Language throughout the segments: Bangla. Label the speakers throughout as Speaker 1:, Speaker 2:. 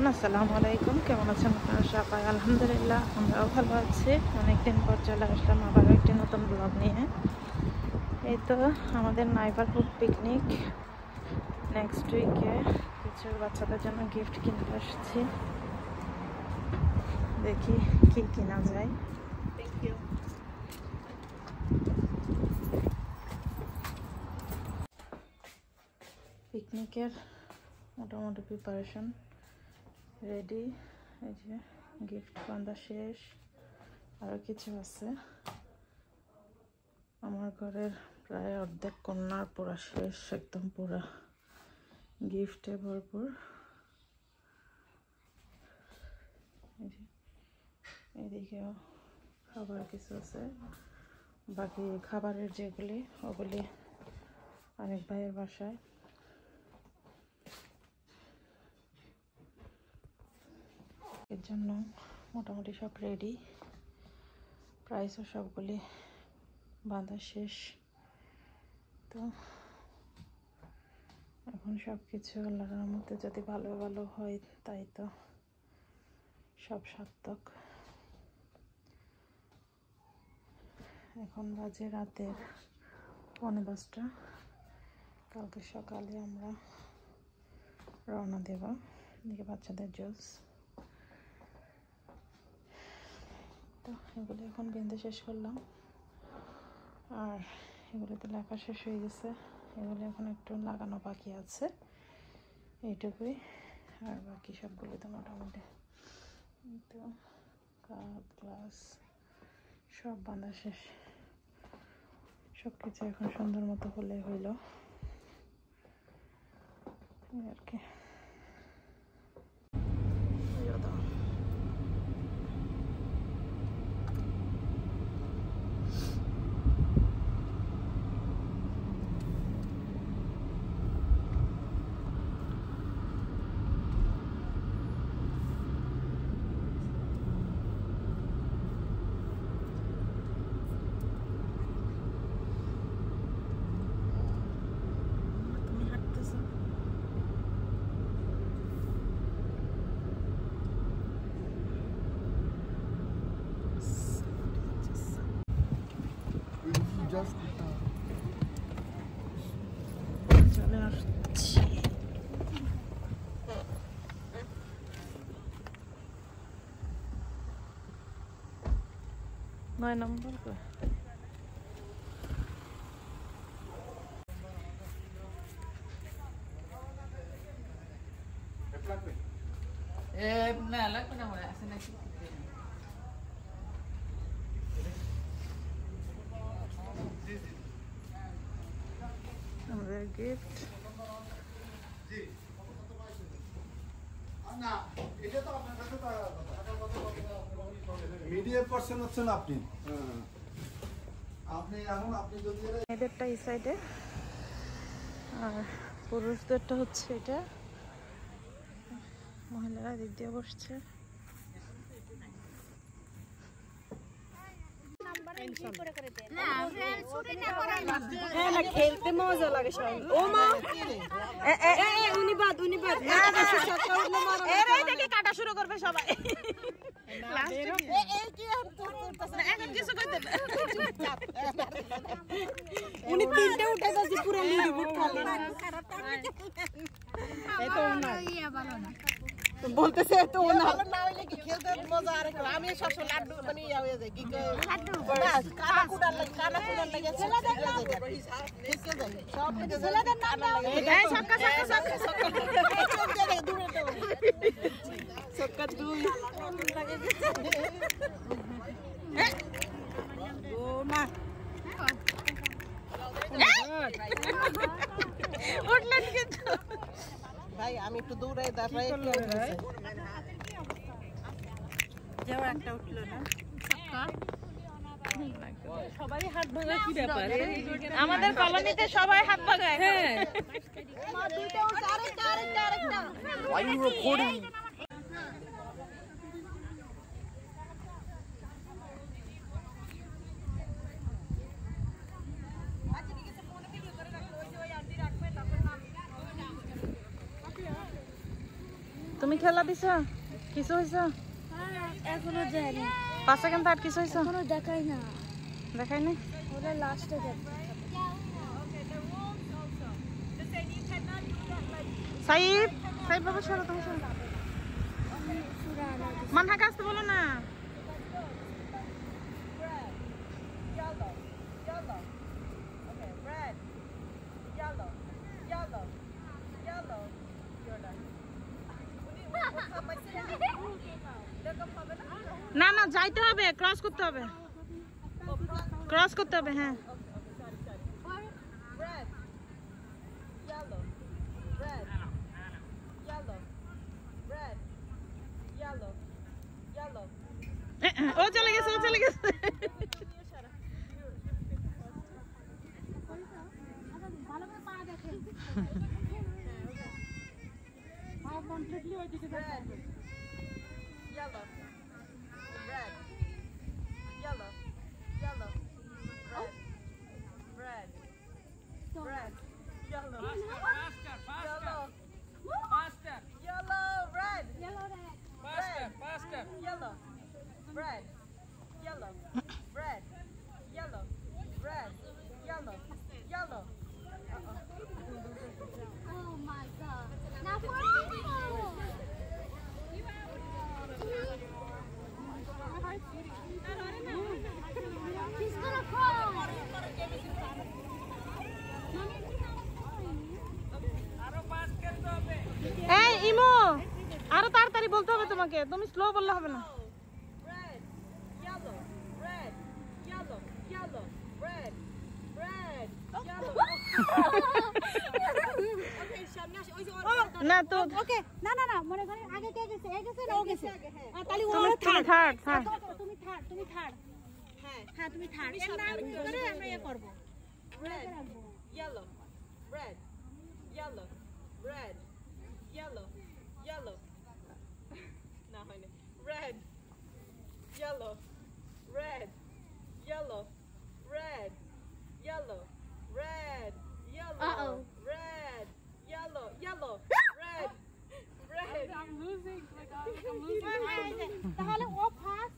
Speaker 1: এভরিওয়ান, আসসালামু আলাইকুম। কেমন আছেন আপনারা সবাই? আলহামদুলিল্লাহ, আমরাও ভালো আছি। অনেকদিন পর চলে আসলাম আবারও একটি নতুন ব্লগ নিয়ে। এই তো আমাদের নাইবারহুড পিকনিক নেক্সট উইকে। কিছু বাচ্চাদের জন্য গিফট কিনতে আসছি, দেখি কি কিনা যায়। Thank you. পিকনিকের মোটামুটি প্রিপারেশন রেডি। এই যে গিফট বান্ধা শেষ, আরও কিছু আছে। আমার ঘরের প্রায় অর্ধেক কন্যার পুরা শেষ, একদম পুরা গিফটে ভরপুর। এদিকেও খাবার কিছু আছে, বাকি খাবারের যেগুলি ওগুলি অনেক ভাইয়ের বাসায়। এর জন্য মোটামুটি সব রেডি, প্রাইসও সবগুলি বাঁধা শেষ। তো এখন সব কিছু আল্লাহর মধ্যে যদি ভালো ভালো হয় তাই তো সব সার্থক। এখন বাজে রাতের 9:45। কালকে সকালে আমরা রওনা দেব। এদিকে বাচ্চাদের জুস, তো এগুলো এখন বেঁধে শেষ করলাম। আর এগুলোতে লেখা শেষ হয়ে গেছে, এগুলো এখন একটু লাগানো বাকি আছে, এইটুকুই। আর বাকি সবগুলো তো মোটামুটি তো কাপ গ্লাস সব বাঁধা শেষ। সব কিছু এখন সুন্দর মতো হলে হইল আর কি। 9 নম্বর আমাদের গিফট।
Speaker 2: মিডিয়াম পার্সন হচ্ছেন আপনি। আপনি এখন আপনি যদি
Speaker 1: মেয়েদেরটা এই সাইডে আর পুরুষদেরটা হচ্ছে এটা। মহিলারা দিক দিয়ে বসছে। খেলতে মজা লাগে সবাই। ও মা কাটা শুরু করবে সবাই। এখন কিছু করতে উনি তিনটে উঠে যাচ্ছে পুরো বলতেছে তো না হইলে কি খেলতে মজা। আর আমি সবসময় লাড্ডু মানে ইয়া হয়ে যায় কি লাড্ডু কানা কুড়ার লাগে, কানা কুড়ার লাগে ছেলেদের না খেলতে যাই সব থেকে ছেলেদের না এই সক্কা সক্কা সক্কা সক্কা চোখ দিয়ে দূরে তো সক্কা দুই ও মা উঠলেন কিন্তু ভাই। আমি একটু দৌড়াই দাঁড়াই যাও, একটা উঠলো না। সবাই হাত ভাঙা কি ব্যাপার? আমাদের কলোনিতে সবাই হাত ভাঙায়। হ্যাঁ তুমি খেলা দিছো কিছু হইছে
Speaker 3: এখনো যায়নি
Speaker 1: 5 সেকেন্ড থার্ড কিছু হইছে
Speaker 3: এখনো দেখাই না
Speaker 1: দেখাই না
Speaker 3: ওরা লাস্টে দেখবে
Speaker 1: সাইদ সাইদ বাবা সরো তুমি সরো মানহা কাছে বলো না না না যাইতে হবে ক্রস করতে হবে হ্যাঁ ও চলে গেছে
Speaker 3: Oh my god. Now for She's gonna cry.
Speaker 1: এই ইমো আরো তাড়াতাড়ি বলতে হবে তোমাকে তুমি স্লো বললে হবে না না তো
Speaker 3: ওকে না না না মনে করে আগে কে গেছে এ গেছে না ও গেছে তাহলে ও
Speaker 1: তুমি থার্ড
Speaker 3: তুমি থার্ড হ্যাঁ তুমি থার্ড এর নাম করে আমরা ইয়ে করব red yellow red yellow red yellow yellow না হয়নি red yellow red yellow red yellow red yellow red yellow yellow red red I'm losing my god I'm losing তাহলে ও ফার্স্ট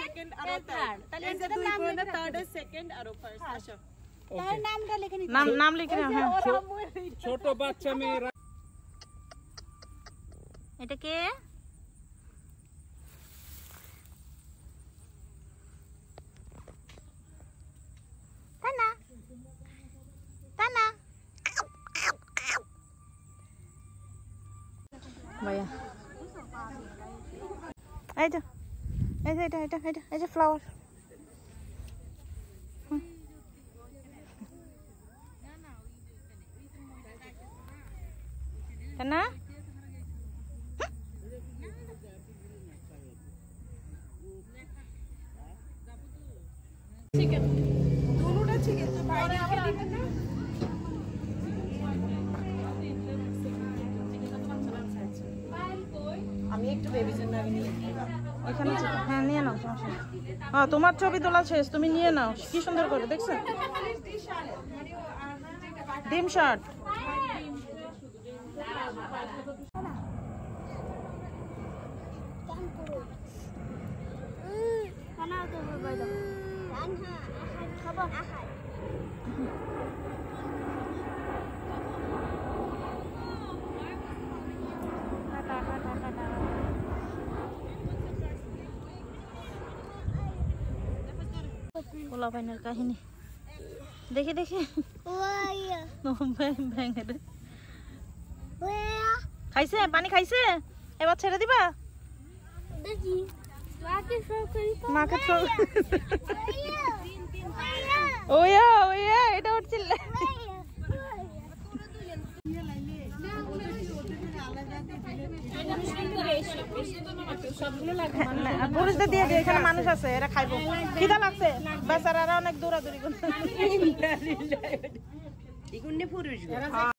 Speaker 3: সেকেন্ড আর থার্ড তাহলে এর নাম লিখে থার্ড আর সেকেন্ড আর ফার্স্ট আসো তাহলে নামটা লিখে নিতে
Speaker 1: নাম লিখে নাও হ্যাঁ
Speaker 4: ছোট বাচ্চা মেয়েরা
Speaker 1: এটা কে টানা ভাইয়া এই যে ফ্লাওয়ার টানা চিকেন দুটোটা চিকেন তো বাইরে আবার দিবেন না আমি একটু বেবির জন্য আমি নিয়ে এখানে হ্যাঁ নিয়ে নাও হ্যাঁ তোমার ছবি তোলা শেষ তুমি নিয়ে নাও কি সুন্দর করে দেখছো ডিম শার্ট পোলা পাইনের কাহিনী দেখি খাইছে পানি খাইছে এবার ছেড়ে দিবা মাকে ওয়া এটা উঠছিল পুরুষদের দিয়ে দিয়ে এখানে মানুষ আছে এরা খাইবো খিদা লাগছে বেচারারা অনেক দৌড়াদৌড়ি করছে